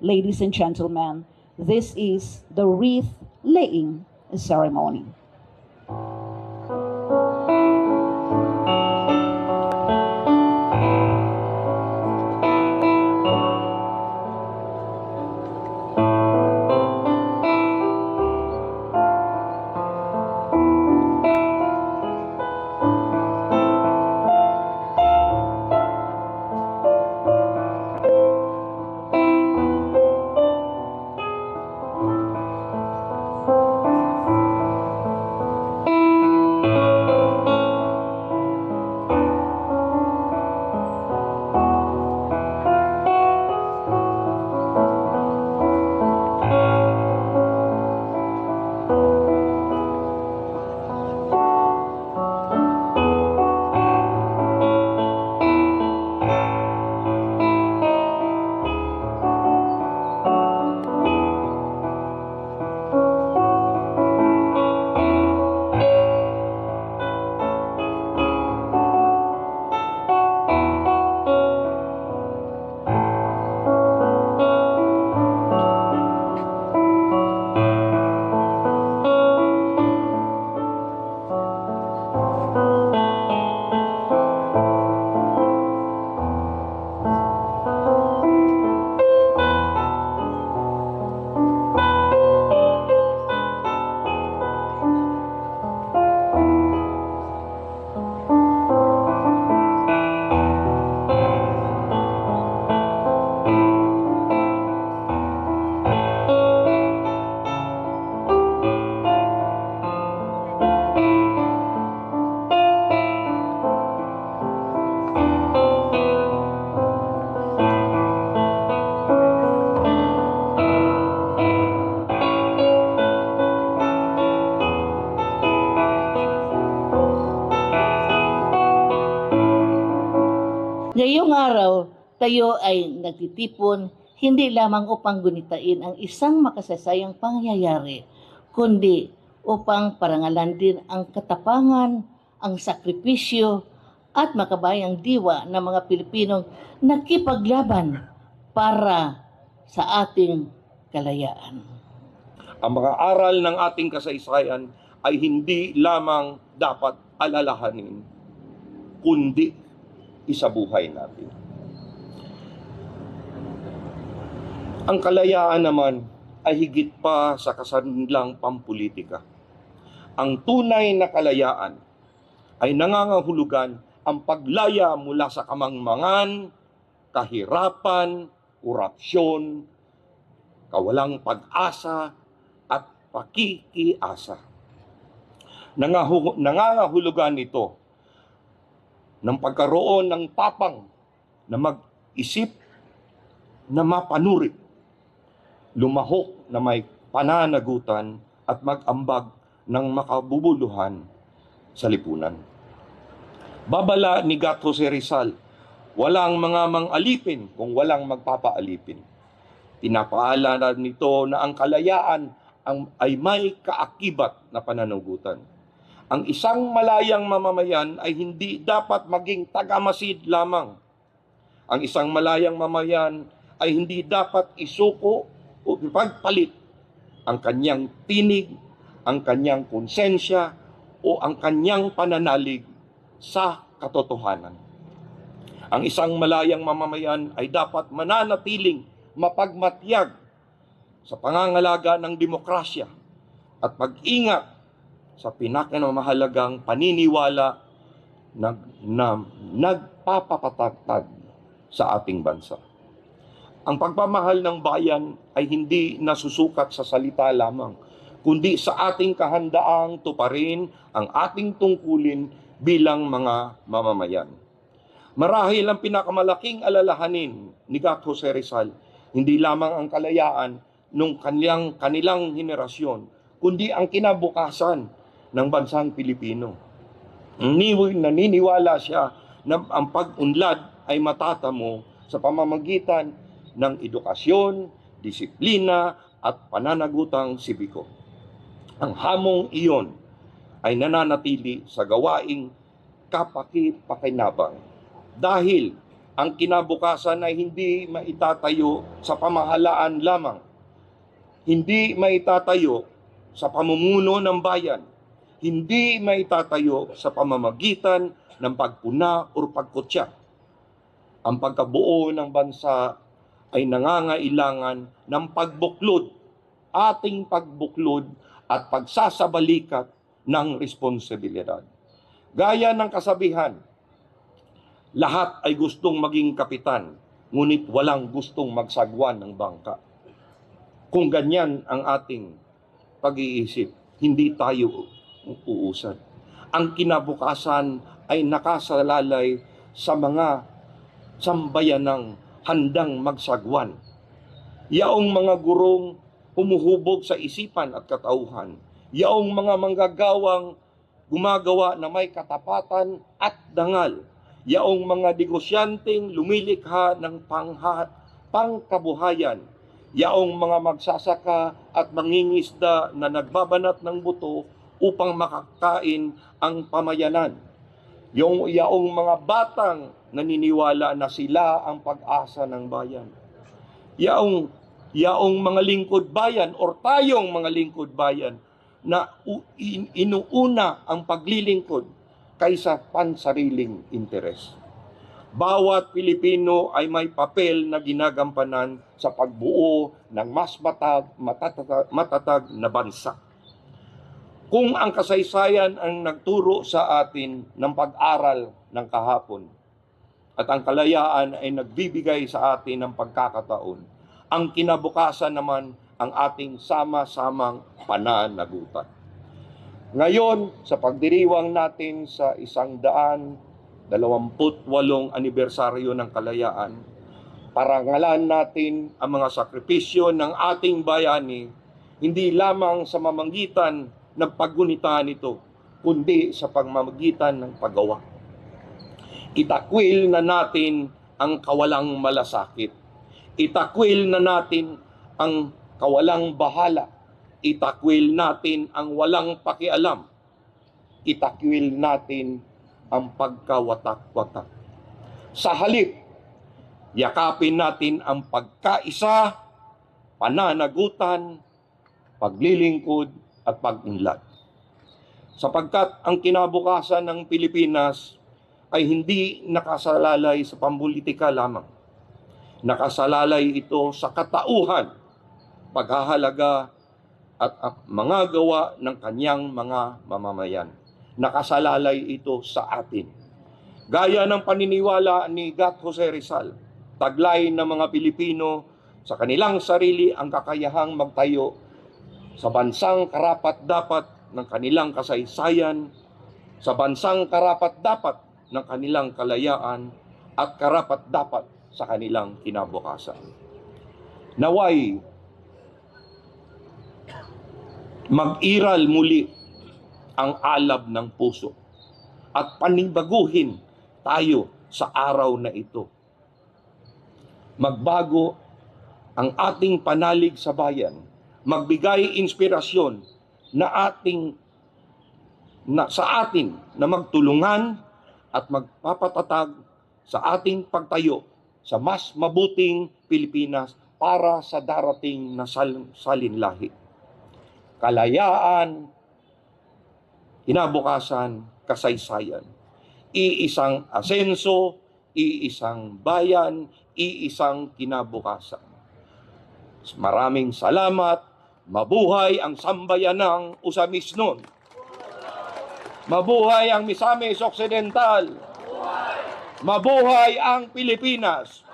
Ladies and gentlemen, this is the wreath laying ceremony. Ngayong araw, tayo ay nagtitipon hindi lamang upang gunitain ang isang makasasayang pangyayari, kundi upang parangalan din ang katapangan, ang sakripisyo, at makabayang diwa ng mga Pilipinong nakipaglaban para sa ating kalayaan. Ang mga aral ng ating kasaysayan ay hindi lamang dapat alalahanin, kundi isabuhay natin. Ang kalayaan naman ay higit pa sa kasanlang pampulitika. Ang tunay na kalayaan ay nangangahulugan ang paglaya mula sa kamangmangan, kahirapan, korupsyon, kawalang pag-asa, at pakikiasa. Nangangahulugan ito ng pagkaroon ng tapang na mag-isip na mapanuri, lumahok na may pananagutan at mag-ambag ng makabubuluhan sa lipunan. Babala ni Gato si Rizal, walang mga mang-alipin kung walang magpapaalipin. Pinapaalala nito na ang kalayaan ay may kaakibat na pananagutan. Ang isang malayang mamamayan ay hindi dapat maging tagamasid lamang. Ang isang malayang mamamayan ay hindi dapat isuko o ipagpalit ang kanyang tinig, ang kanyang konsensya, o ang kanyang pananalig sa katotohanan. Ang isang malayang mamamayan ay dapat mananatiling mapagmatyag sa pangangalaga ng demokrasya at pag-ingat sa pinakamahalagang paniniwala na nagpapapatagtag sa ating bansa. Ang pagmamahal ng bayan ay hindi nasusukat sa salita lamang, kundi sa ating kahandaang tuparin ang ating tungkulin bilang mga mamamayan. Marahil ang pinakamalaking alalahanin ni Gato si Rizal, hindi lamang ang kalayaan ng kanilang henerasyon, kundi ang kinabukasan ng bansang Pilipino. Naniniwala siya na ang pag-unlad ay matatamo sa pamamagitan ng edukasyon, disiplina at pananagutang sibiko. Ang hamong iyon ay nananatili sa gawaing kapaki-pakinabang dahil ang kinabukasan ay hindi maitatayo sa pamahalaan lamang. Hindi maitatayo sa pamumuno ng bayan. Hindi maitatayo sa pamamagitan ng pagpuna o pagkutya. Ang pagkabuo ng bansa ay nangangailangan ng pagbuklod, ating pagbuklod at pagsasabalikat ng responsibilidad. Gaya ng kasabihan, lahat ay gustong maging kapitan, ngunit walang gustong magsagwan ng bangka. Kung ganyan ang ating pag-iisip, hindi tayo uusad. Ang kinabukasan ay nakasalalay sa mga sambayanang handang magsagwan. Yaong mga gurong humuhubog sa isipan at katauhan. Yaong mga manggagawang gumagawa na may katapatan at dangal. Yaong mga negosyanteng lumilikha ng pangkabuhayan. Yaong mga magsasaka at mangingisda na nagbabanat ng buto upang makakain ang pamayanan. Yaong mga batang naniniwala na sila ang pag-asa ng bayan. Yaong mga lingkod bayan or tayong mga lingkod bayan na inuuna ang paglilingkod kaysa pansariling interes. Bawat Pilipino ay may papel na ginagampanan sa pagbuo ng mas matatag na bansa. Kung ang kasaysayan ang nagturo sa atin ng pag-aral ng kahapon at ang kalayaan ay nagbibigay sa atin ng pagkakataon, ang kinabukasan naman ang ating sama-samang pananagutan. Ngayon, sa pagdiriwang natin sa 128 anibersaryo ng kalayaan, parangalan natin ang mga sakripisyo ng ating bayani, hindi lamang sa mamamagitan ng paggunita nito, kundi sa pamamagitan ng paggawa. Itakwil na natin ang kawalang malasakit. Itakwil na natin ang kawalang bahala. Itakwil natin ang walang pakialam. Itakwil natin ang pagkawatak-watak. Sa halip, yakapin natin ang pagkaisa, pananagutan, paglilingkod, at pag-unlad. Sapagkat ang kinabukasan ng Pilipinas ay hindi nakasalalay sa pampolitika lamang. Nakasalalay ito sa katauhan, paghahalaga at mga gawa ng kanyang mga mamamayan. Nakasalalay ito sa atin. Gaya ng paniniwala ni Gat Jose Rizal, taglay ng mga Pilipino sa kanilang sarili ang kakayahang magtayo sa bansang karapat-dapat ng kanilang kasaysayan, sa bansang karapat-dapat ng kanilang kalayaan, at karapat-dapat sa kanilang kinabukasan. Naway, mag-iral muli ang alab ng puso at panibaguhin tayo sa araw na ito. Magbago ang ating panalig sa bayan, magbigay inspirasyon sa atin na magtulungan at magpapatatag sa ating pagtayo sa mas mabuting Pilipinas para sa darating na salinlahi. Kalayaan, kinabukasan, kasaysayan. Iisang asenso, iisang bayan, iisang kinabukasan. Maraming salamat. Mabuhay ang sambayanang Usamisnon. Mabuhay ang Misamis Occidental. Mabuhay ang Pilipinas.